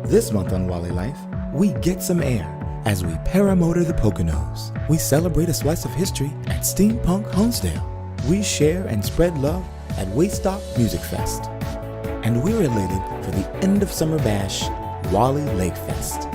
This month on Wally Life, we get some air as we paramotor the Poconos. We celebrate a slice of history at Steampunk Honesdale. We share and spread love at Waitstock Music Fest. And we're elated for the end of summer bash, Wally Lake Fest.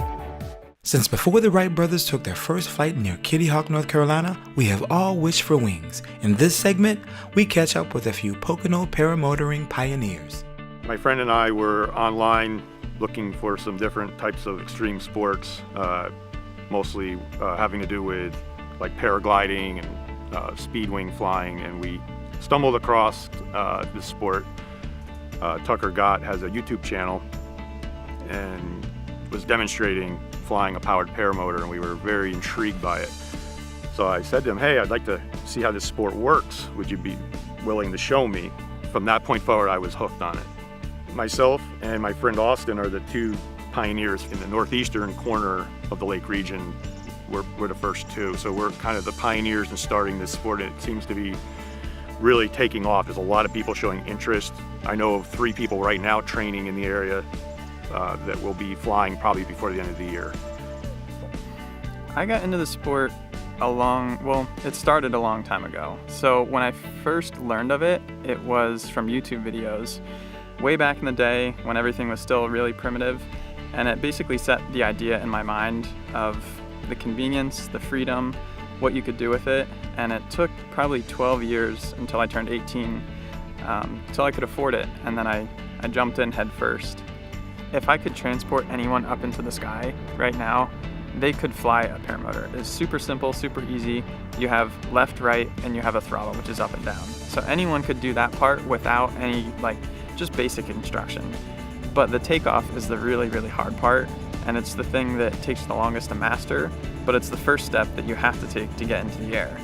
Since before the Wright brothers took their first flight near Kitty Hawk, North Carolina, we have all wished for wings. In this segment, we catch up with a few Pocono paramotoring pioneers. My friend and I were online looking for some different types of extreme sports, mostly having to do with like paragliding and speed wing flying, and we stumbled across this sport. Tucker Gott has a YouTube channel and was demonstrating flying a powered paramotor, and we were very intrigued by it. So I said to him, hey, I'd like to see how this sport works. Would you be willing to show me? From that point forward, I was hooked on it. Myself and my friend Austin are the two pioneers in the northeastern corner of the lake region. We're the first two, so we're kind of the pioneers in starting this sport. It seems to be really taking off. There's a lot of people showing interest. I know of 3 people right now training in the area that will be flying probably before the end of the year. I got into the sport it started a long time ago. So when I first learned of it, it was from YouTube videos way back in the day when everything was still really primitive, and it basically set the idea in my mind of the convenience, the freedom, what you could do with it, and it took probably 12 years until I turned 18, until I could afford it, and then I jumped in head first. If I could transport anyone up into the sky right now, they could fly a paramotor. It's super simple, super easy. You have left, right, and you have a throttle, which is up and down. So anyone could do that part without any, just basic instruction. But the takeoff is the really, really hard part, and it's the thing that takes the longest to master, but it's the first step that you have to take to get into the air.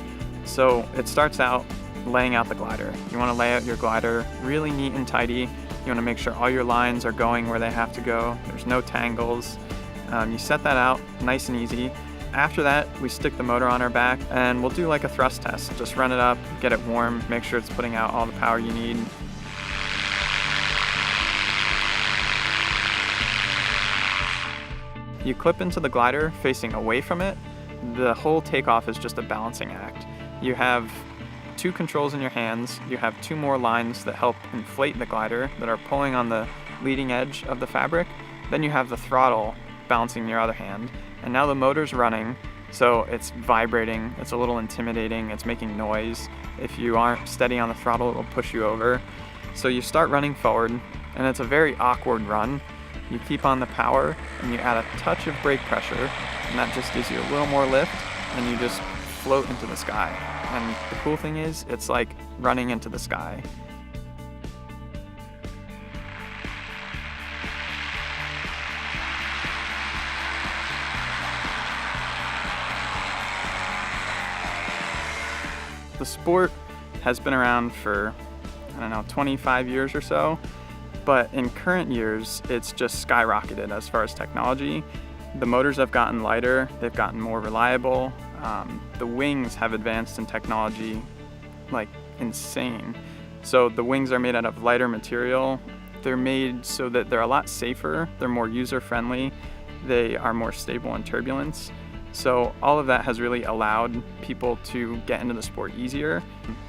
So it starts out laying out the glider. You want to lay out your glider really neat and tidy. You want to make sure all your lines are going where they have to go. There's no tangles. You set that out nice and easy. After that, we stick the motor on our back and we'll do like a thrust test. Just run it up, get it warm, make sure it's putting out all the power you need. You clip into the glider facing away from it. The whole takeoff is just a balancing act. You have 2 controls in your hands. You have 2 more lines that help inflate the glider that are pulling on the leading edge of the fabric. Then you have the throttle balancing in your other hand. And now the motor's running, so it's vibrating. It's a little intimidating. It's making noise. If you aren't steady on the throttle, it'll push you over. So you start running forward, and it's a very awkward run. You keep on the power, and you add a touch of brake pressure, and that just gives you a little more lift, and you just float into the sky. And the cool thing is, it's like running into the sky. The sport has been around for, 25 years or so, but in current years, it's just skyrocketed as far as technology. The motors have gotten lighter, they've gotten more reliable. The wings have advanced in technology like insane. So the wings are made out of lighter material. They're made so that they're a lot safer, they're more user-friendly, they are more stable in turbulence. So all of that has really allowed people to get into the sport easier.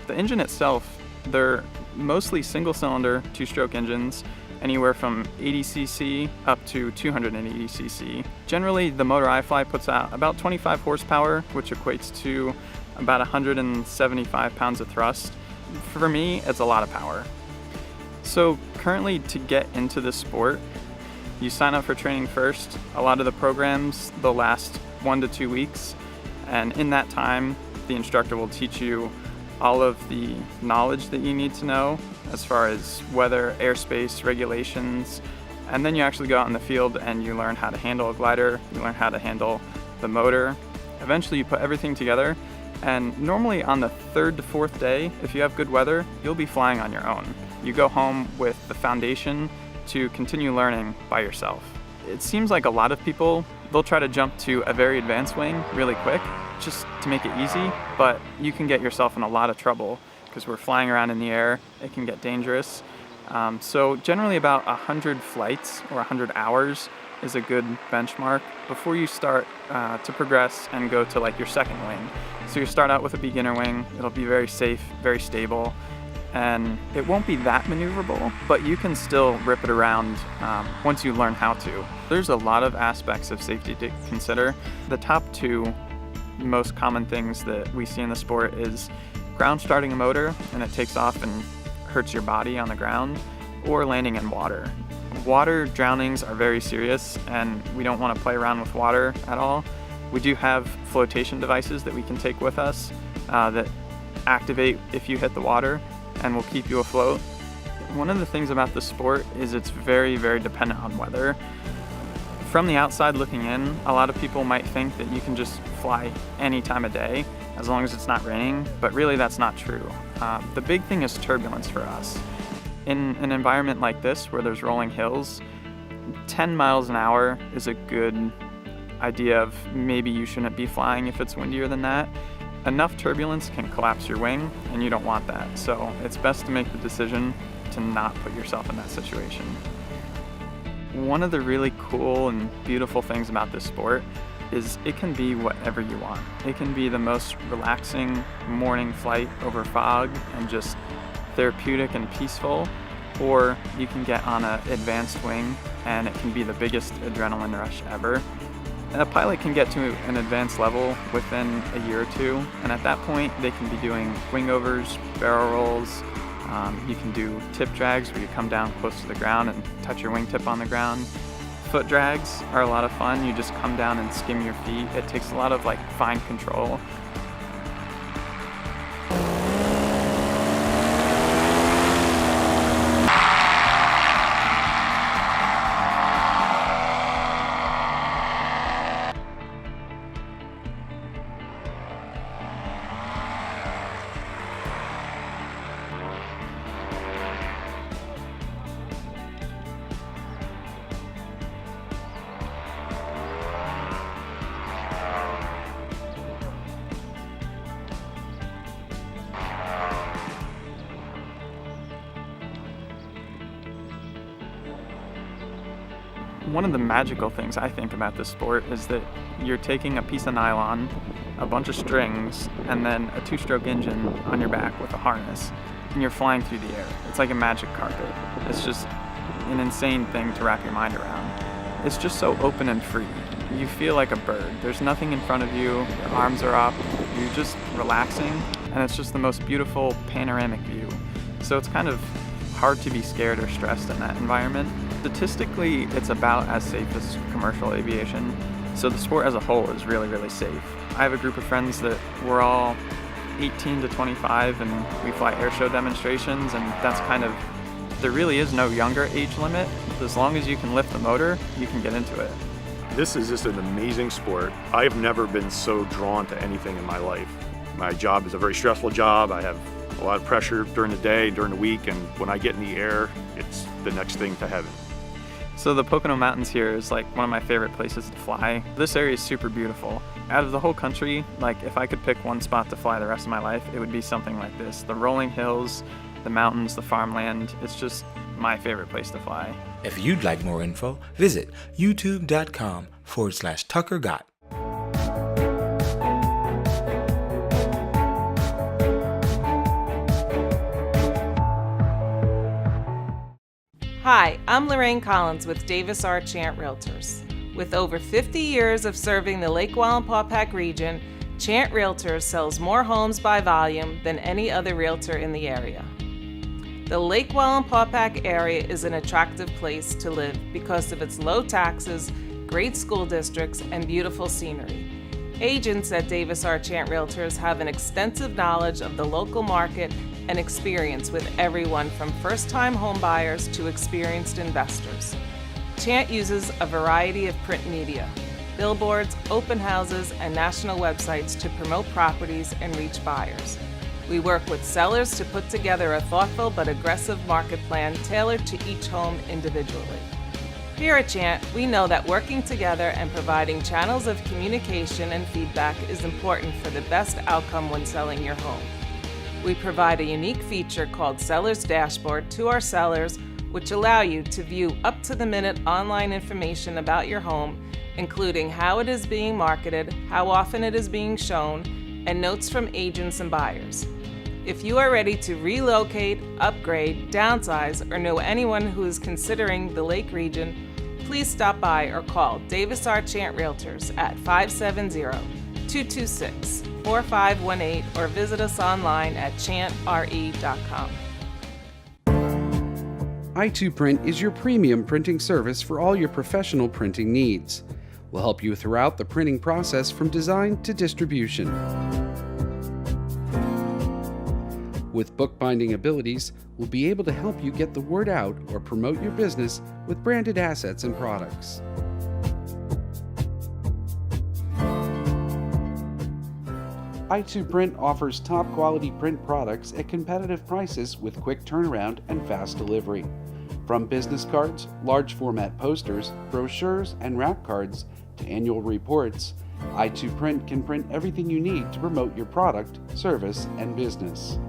The engine itself, they're mostly single-cylinder, 2-stroke engines, anywhere from 80 cc up to 280 cc. Generally, the motor I fly puts out about 25 horsepower, which equates to about 175 pounds of thrust. For me, it's a lot of power. So currently, to get into this sport, you sign up for training first. A lot of the programs, they'll last 1 to 2 weeks, and in that time, the instructor will teach you all of the knowledge that you need to know as far as weather, airspace, regulations, and then you actually go out in the field and you learn how to handle a glider, you learn how to handle the motor. Eventually you put everything together, and normally on the 3rd to 4th day, if you have good weather, you'll be flying on your own. You go home with the foundation to continue learning by yourself. It seems like a lot of people, they'll try to jump to a very advanced wing really quick just to make it easy, but you can get yourself in a lot of trouble because we're flying around in the air. It can get dangerous, So generally about 100 flights or 100 hours is a good benchmark before you start to progress and go to like your second wing. So you start out with a beginner wing. It'll be very safe, very stable, and it won't be that maneuverable, but you can still rip it around once you learn how to. There's a lot of aspects of safety to consider. The top two most common things that we see in the sport is ground starting a motor and it takes off and hurts your body on the ground, or landing in water. Water drownings are very serious and we don't want to play around with water at all. We do have flotation devices that we can take with us that activate if you hit the water and will keep you afloat. One of the things about the sport is it's very, very dependent on weather. From the outside looking in, a lot of people might think that you can just fly any time of day as long as it's not raining, but really that's not true. The big thing is turbulence for us. In an environment like this where there's rolling hills, 10 miles an hour is a good idea of maybe you shouldn't be flying if it's windier than that. Enough turbulence can collapse your wing and you don't want that. So it's best to make the decision to not put yourself in that situation. One of the really cool and beautiful things about this sport is it can be whatever you want. It can be the most relaxing morning flight over fog and just therapeutic and peaceful, or you can get on an advanced wing and it can be the biggest adrenaline rush ever. A pilot can get to an advanced level within a year or two, and at that point they can be doing wing overs, barrel rolls. You can do tip drags where you come down close to the ground and touch your wingtip on the ground. Foot drags are a lot of fun. You just come down and skim your feet. It takes a lot of fine control. One of the magical things I think about this sport is that you're taking a piece of nylon, a bunch of strings, and then a two-stroke engine on your back with a harness, and you're flying through the air. It's like a magic carpet. It's just an insane thing to wrap your mind around. It's just so open and free. You feel like a bird. There's nothing in front of you, your arms are up, you're just relaxing, and it's just the most beautiful panoramic view. So it's kind of hard to be scared or stressed in that environment. Statistically, it's about as safe as commercial aviation, so the sport as a whole is really, really safe. I have a group of friends that we're all 18 to 25 and we fly air show demonstrations, and that's kind of, there really is no younger age limit. As long as you can lift the motor, you can get into it. This is just an amazing sport. I have never been so drawn to anything in my life. My job is a very stressful job. I have a lot of pressure during the day, during the week, and when I get in the air, it's the next thing to heaven. So the Pocono Mountains here is one of my favorite places to fly. This area is super beautiful. Out of the whole country, if I could pick one spot to fly the rest of my life, it would be something like this. The rolling hills, the mountains, the farmland, it's just my favorite place to fly. If you'd like more info, visit youtube.com/TuckerGott. Hi, I'm Lorraine Collins with Davis R. Chant Realtors. With over 50 years of serving the Lake Wallenpaupack region, Chant Realtors sells more homes by volume than any other realtor in the area. The Lake Wallenpaupack area is an attractive place to live because of its low taxes, great school districts, and beautiful scenery. Agents at Davis R. Chant Realtors have an extensive knowledge of the local market and experience with everyone from first-time home buyers to experienced investors. Chant uses a variety of print media, billboards, open houses, and national websites to promote properties and reach buyers. We work with sellers to put together a thoughtful but aggressive market plan tailored to each home individually. Here at Chant, we know that working together and providing channels of communication and feedback is important for the best outcome when selling your home. We provide a unique feature called Seller's Dashboard to our sellers, which allow you to view up-to-the-minute online information about your home, including how it is being marketed, how often it is being shown, and notes from agents and buyers. If you are ready to relocate, upgrade, downsize, or know anyone who is considering the Lake region, please stop by or call Davis R. Chant Realtors at 570-226-4518 or visit us online at chantre.com. i2Print is your premium printing service for all your professional printing needs. We'll help you throughout the printing process from design to distribution. With bookbinding abilities, we'll be able to help you get the word out or promote your business with branded assets and products. i2Print offers top quality print products at competitive prices with quick turnaround and fast delivery. From business cards, large format posters, brochures, and wrap cards to annual reports, i2Print can print everything you need to promote your product, service, and business.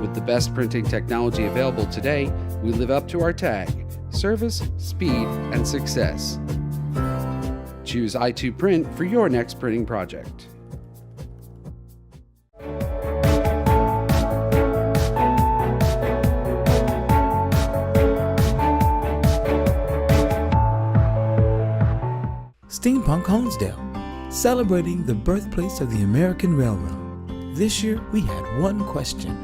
With the best printing technology available today, we live up to our tag: service, speed, and success. Choose i2Print for your next printing project. Steampunk Honesdale, celebrating the birthplace of the American Railroad. This year, we had one question.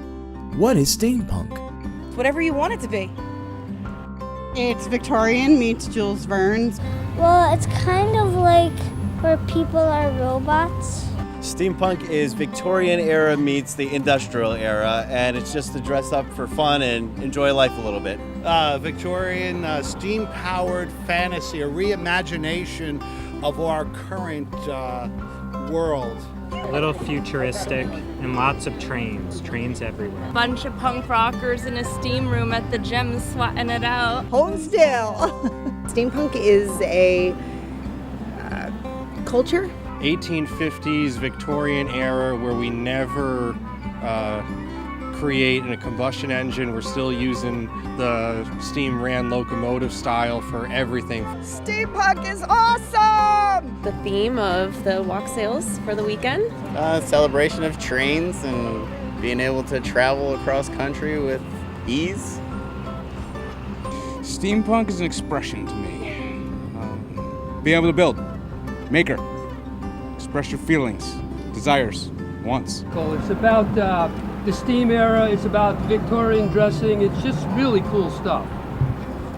What is steampunk? It's whatever you want it to be. It's Victorian meets Jules Verne's. Well, it's kind of like where people are robots. Steampunk is Victorian era meets the industrial era, and it's just to dress up for fun and enjoy life a little bit. Victorian steam-powered fantasy, a reimagination of our current world. A little futuristic and lots of trains everywhere. Bunch of punk rockers in a steam room at the gym sweating it out. Honesdale. Steampunk is a culture. 1850s Victorian era where we never create in a combustion engine. We're still using the steam ran locomotive style for everything. Steampunk is awesome! The theme of the walk sales for the weekend. Celebration of trains and being able to travel across country with ease. Steampunk is an expression to me. Being able to build, maker, express your feelings, desires, wants. It's about the steam era, it's about Victorian dressing, it's just really cool stuff.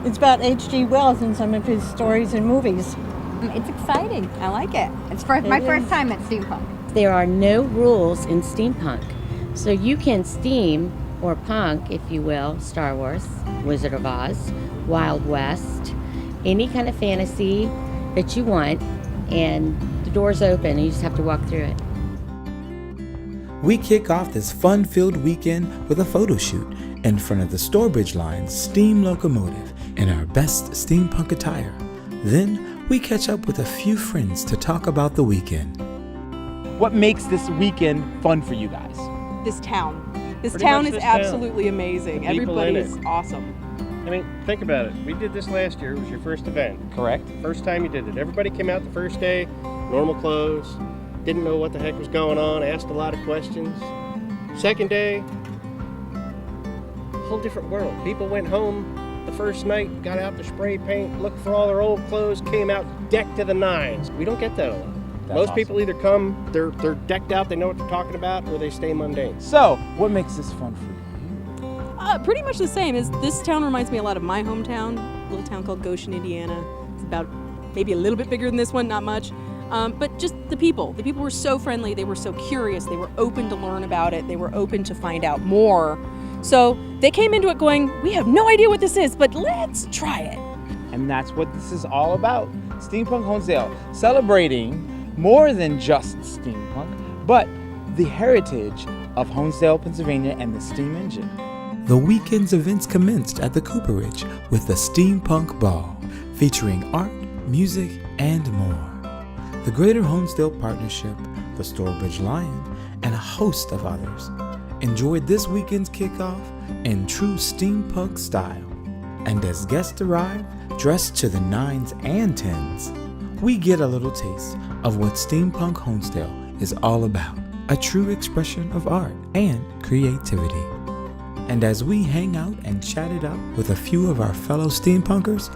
It's about H.G. Wells and some of his stories and movies. It's exciting. I like it. It's my first time at Steampunk. There are no rules in steampunk, so you can steam, or punk, if you will, Star Wars, Wizard of Oz, Wild West, any kind of fantasy that you want, and the door's open and you just have to walk through it. We kick off this fun-filled weekend with a photo shoot in front of the Stourbridge Line's steam locomotive in our best steampunk attire. Then we catch up with a few friends to talk about the weekend. What makes this weekend fun for you guys? This town. This town is absolutely amazing. Everybody is awesome. I mean, think about it. We did this last year. It was your first event. Correct. First time you did it. Everybody came out the first day, normal clothes, didn't know what the heck was going on, asked a lot of questions. Second day, whole different world. People went home the first night, got out the spray paint, looked for all their old clothes, came out decked to the nines. We don't get that a lot. Most people either come, they're decked out, they know what they're talking about, or they stay mundane. So, what makes this fun for you? Pretty much the same. This town reminds me a lot of my hometown, a little town called Goshen, Indiana. It's about maybe a little bit bigger than this one, not much. But just the people. The people were so friendly, they were so curious, they were open to learn about it, they were open to find out more. So they came into it going, we have no idea what this is, but let's try it. And that's what this is all about. Steampunk Honesdale, celebrating more than just steampunk, but the heritage of Honesdale, Pennsylvania and the steam engine. The weekend's events commenced at the Cooperage with the Steampunk Ball, featuring art, music, and more. the Greater Honesdale Partnership, the Stourbridge Lion, and a host of others enjoyed this weekend's kickoff in true steampunk style. And as guests arrive, dressed to the 9s and 10s, we get a little taste of what Steampunk Honesdale is all about, a true expression of art and creativity. And as we hang out and chat it up with a few of our fellow steampunkers,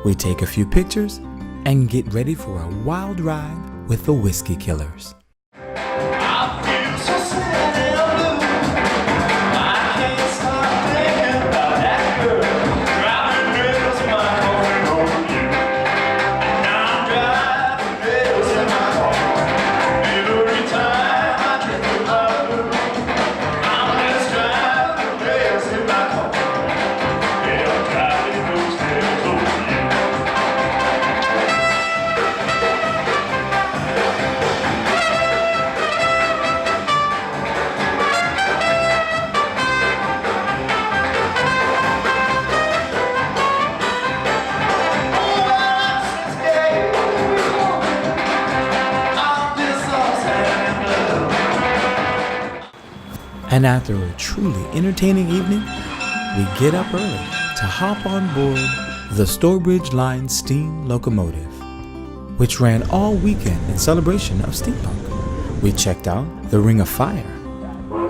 we take a few pictures and get ready for a wild ride with the Whiskey Killers. And after a truly entertaining evening, we get up early to hop on board the Stourbridge Line steam locomotive, which ran all weekend in celebration of steampunk. We checked out the Ring of Fire,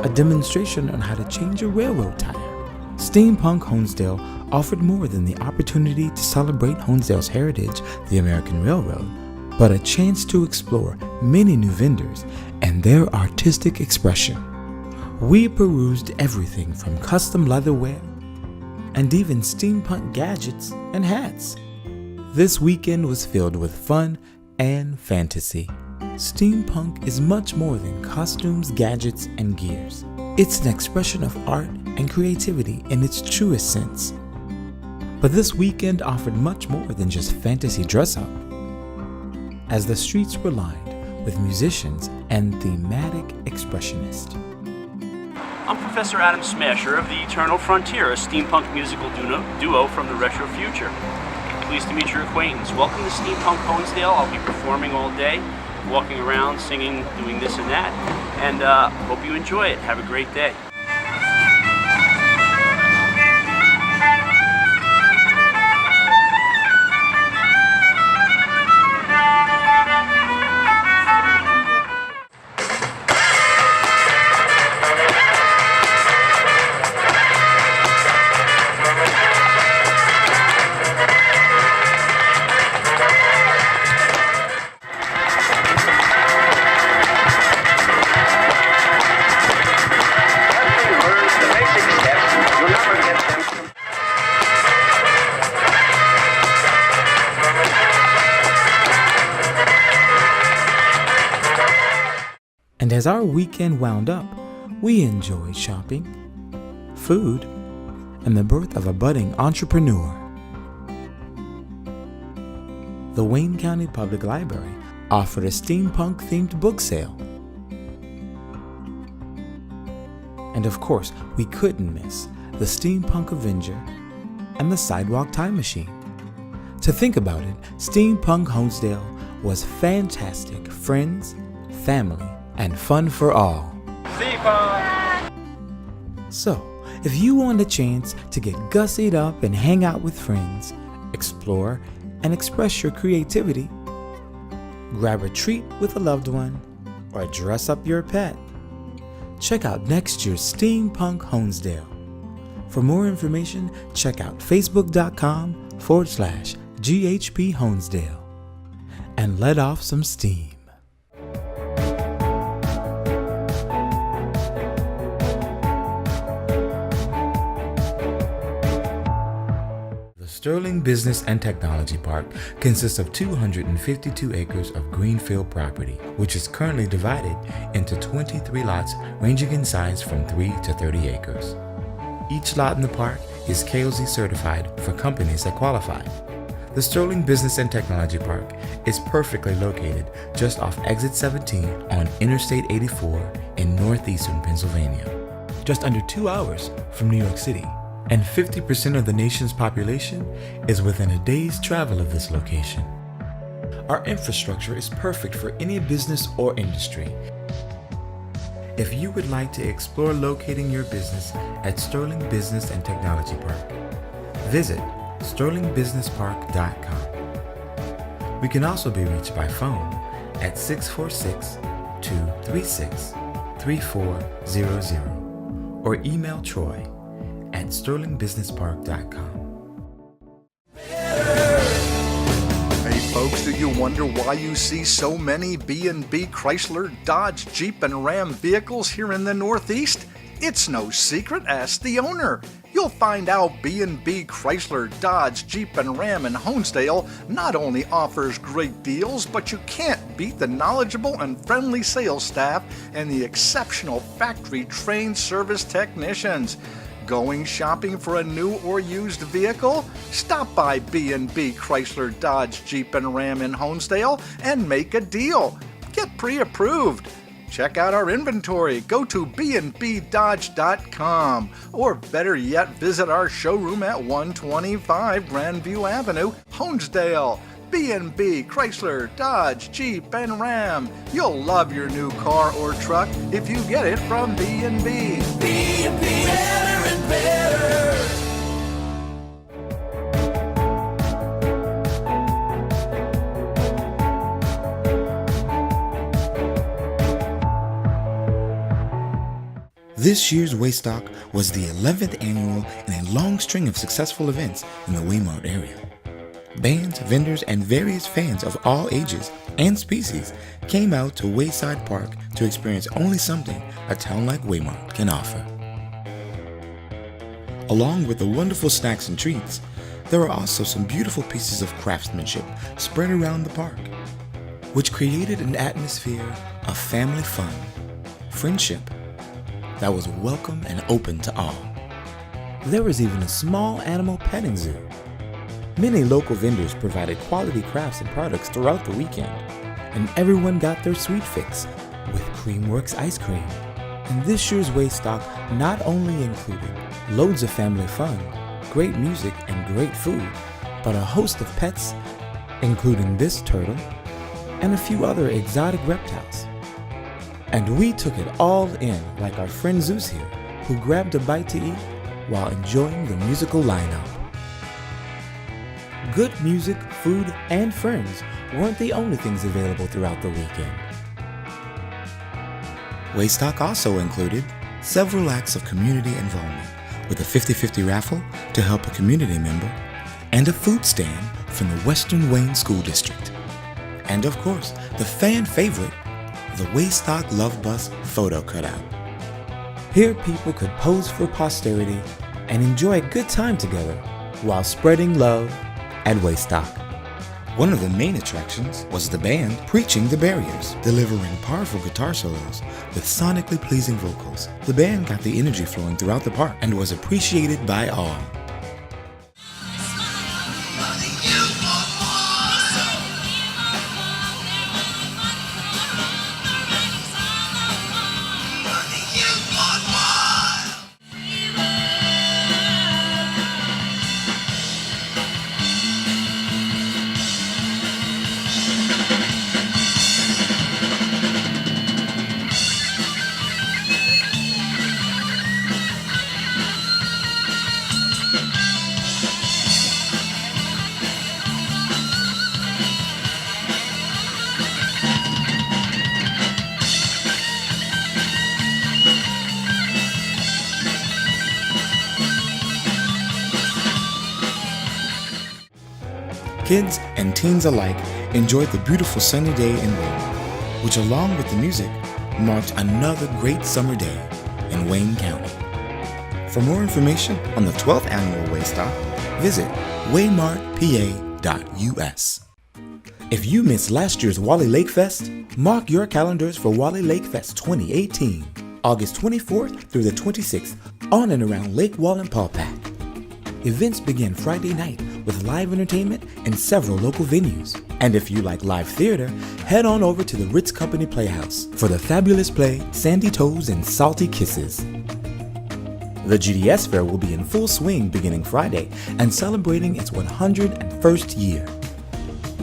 a demonstration on how to change a railroad tire. Steampunk Honesdale offered more than the opportunity to celebrate Honesdale's heritage, the American Railroad, but a chance to explore many new vendors and their artistic expression. We perused everything from custom leatherware and even steampunk gadgets and hats. This weekend was filled with fun and fantasy. Steampunk is much more than costumes, gadgets, and gears. It's an expression of art and creativity in its truest sense. But this weekend offered much more than just fantasy dress-up, as the streets were lined with musicians and thematic expressionists. I'm Professor Adam Smasher of the Eternal Frontier, a steampunk musical duo from the retro future. Pleased to meet your acquaintance. Welcome to Steampunk Honesdale. I'll be performing all day, walking around, singing, doing this and that, and hope you enjoy it. Have a great day. And as our weekend wound up, we enjoyed shopping, food, and the birth of a budding entrepreneur. The Wayne County Public Library offered a steampunk-themed book sale. And of course, we couldn't miss the Steampunk Avenger and the Sidewalk Time Machine. To think about it, Steampunk Honesdale was fantastic friends, family, and fun for all. So, if you want a chance to get gussied up and hang out with friends, explore and express your creativity, grab a treat with a loved one, or dress up your pet, check out next year's Steampunk Honesdale. For more information, check out facebook.com/GHP Honesdale and let off some steam. Sterling Business and Technology Park consists of 252 acres of greenfield property, which is currently divided into 23 lots ranging in size from 3 to 30 acres. Each lot in the park is KOZ certified for companies that qualify. The Sterling Business and Technology Park is perfectly located just off Exit 17 on Interstate 84 in northeastern Pennsylvania, just under 2 hours from New York City. And 50% of the nation's population is within a day's travel of this location. our infrastructure is perfect for any business or industry. If you would like to explore locating your business at Sterling Business and Technology Park, visit sterlingbusinesspark.com. We can also be reached by phone at 646-236-3400 or email Troy at sterlingbusinesspark.com. Hey folks, do you wonder why you see so many B&B Chrysler, Dodge, Jeep, and Ram vehicles here in the Northeast? It's no secret, ask the owner. You'll find out B&B Chrysler, Dodge, Jeep, and Ram in Honesdale not only offers great deals, but you can't beat the knowledgeable and friendly sales staff and the exceptional factory-trained service technicians. Going shopping for a new or used vehicle? Stop by B&B Chrysler, Dodge, Jeep, and Ram in Honesdale and make a deal. Get pre-approved. Check out our inventory. Go to bnbdodge.com, or better yet, visit our showroom at 125 Grandview Avenue, Honesdale. B&B Chrysler, Dodge, Jeep, and Ram. You'll love your new car or truck if you get it from B&B. B&B, better and better. This year's Waystock was the 11th annual in a long string of successful events in the Waymart area. Bands, vendors, and various fans of all ages and species came out to Wayside Park to experience only something a town like Waymart can offer. Along with the wonderful snacks and treats, there were also some beautiful pieces of craftsmanship spread around the park, which created an atmosphere of family fun, friendship, that was welcome and open to all. There was even a small animal petting zoo. Many local vendors provided quality crafts and products throughout the weekend, and everyone got their sweet fix with Creamworks ice cream. And this year's Waystock not only included loads of family fun, great music, and great food, but a host of pets, including this turtle and a few other exotic reptiles. And we took it all in like our friend Zeus here, who grabbed a bite to eat while enjoying the musical lineup. Good music, food, and friends weren't the only things available throughout the weekend. Waystock also included several acts of community involvement, with a 50-50 raffle to help a community member, and a food stand from the Western Wayne School District. And of course, the fan favorite, the Waystock Love Bus photo cutout. Here people could pose for posterity and enjoy a good time together while spreading love at Waystock. One of the main attractions was the band Preaching the Barriers, delivering powerful guitar solos with sonically pleasing vocals. The band got the energy flowing throughout the park and was appreciated by all. Kids and teens alike enjoyed the beautiful sunny day in Wayne, which along with the music marked another great summer day in Wayne County. For more information on the 12th annual Waystock, visit waymartpa.us. If you missed last year's Wally Lake Fest, mark your calendars for Wally Lake Fest 2018, August 24th through the 26th, on and around Lake Wallenpaupack. Events begin Friday night with live entertainment in several local venues. And if you like live theater, head on over to the Ritz Company Playhouse for the fabulous play Sandy Toes and Salty Kisses. The GDS Fair will be in full swing beginning Friday and celebrating its 101st year.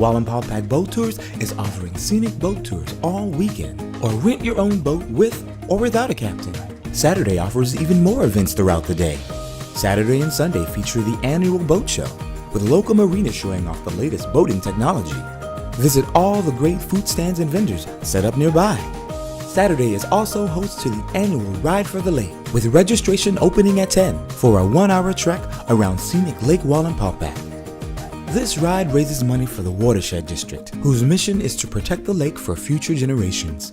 Wallenpaupack Boat Tours is offering scenic boat tours all weekend, or rent your own boat with or without a captain. Saturday offers even more events throughout the day. Saturday and Sunday feature the annual boat show, with local marinas showing off the latest boating technology. Visit all the great food stands and vendors set up nearby. Saturday is also host to the annual Ride for the Lake, with registration opening at 10 for a 1-hour trek around scenic Lake Wallenpaupack. This ride raises money for the Watershed District, whose mission is to protect the lake for future generations.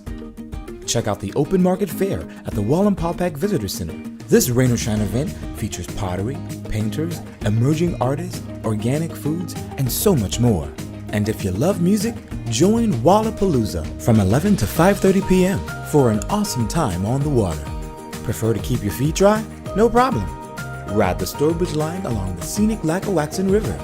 Check out the Open Market Fair at the Wallenpaupack Visitor Center. This Rain or Shine event features pottery, painters, emerging artists, organic foods, and so much more. And if you love music, join Wallapalooza from 11 to 5:30 p.m. for an awesome time on the water. Prefer to keep your feet dry? No problem. Ride the Stourbridge Line along the scenic Lackawaxen River.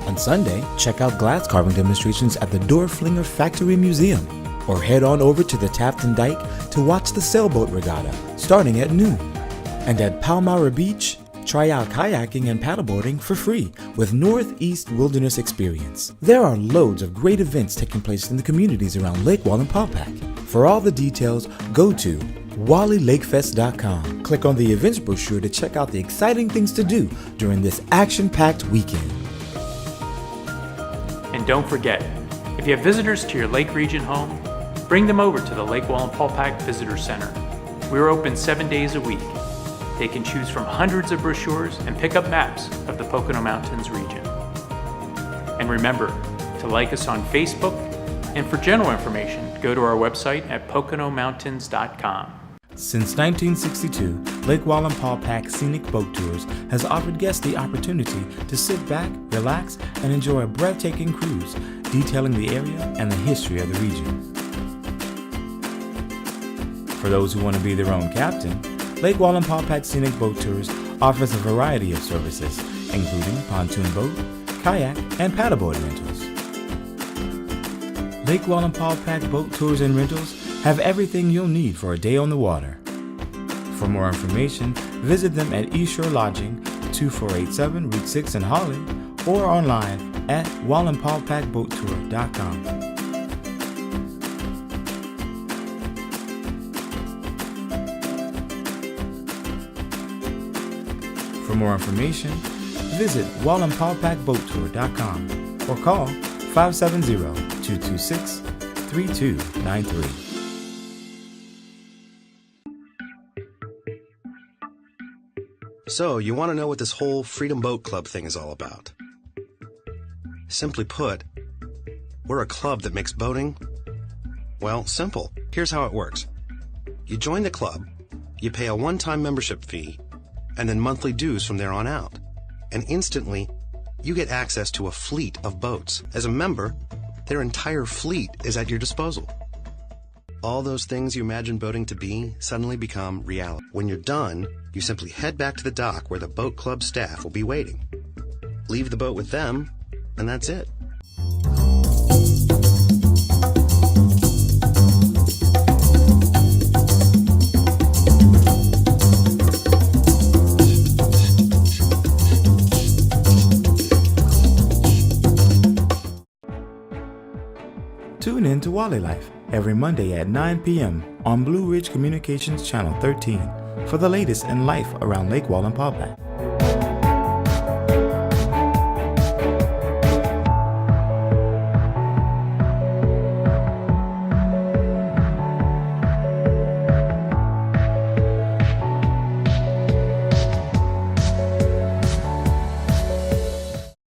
On Sunday, check out glass carving demonstrations at the Doorflinger Factory Museum, or head on over to the Tafton Dyke to watch the sailboat regatta starting at noon. And at Palmyra Beach, try out kayaking and paddleboarding for free with Northeast Wilderness Experience. There are loads of great events taking place in the communities around Lake Wallenpaupack. For all the details, go to WallyLakeFest.com. Click on the events brochure to check out the exciting things to do during this action-packed weekend. And don't forget, if you have visitors to your Lake Region home, bring them over to the Lake Wallenpaupack Visitor Center. We're open 7 days a week. They can choose from hundreds of brochures and pick up maps of the Pocono Mountains region. And remember to like us on Facebook, and for general information, go to our website at poconomountains.com. Since 1962, Lake Wallenpaupack Scenic Boat Tours has offered guests the opportunity to sit back, relax, and enjoy a breathtaking cruise detailing the area and the history of the region. For those who want to be their own captain, Lake Wallenpaupack Scenic Boat Tours offers a variety of services, including pontoon boat, kayak, and paddleboard rentals. Lake Wallenpaupack Boat Tours and Rentals have everything you'll need for a day on the water. For more information, visit them at Eastshore Lodging, 2487 Route 6 in Holly, or online at wallenpaupackboattour.com. For more information, visit wallenpaupackboattour.com or call 570-226-3293. So, you want to know what this whole Freedom Boat Club thing is all about? Simply put, we're a club that makes boating, well, simple. Here's how it works. You join the club, you pay a one-time membership fee, and then monthly dues from there on out. And instantly, you get access to a fleet of boats. As a member, their entire fleet is at your disposal. All those things you imagine boating to be suddenly become reality. When you're done, you simply head back to the dock where the boat club staff will be waiting. Leave the boat with them, and that's it. Tune in to Wally Life every Monday at 9 p.m. on Blue Ridge Communications Channel 13 for the latest in life around Lake Wallenpaupack.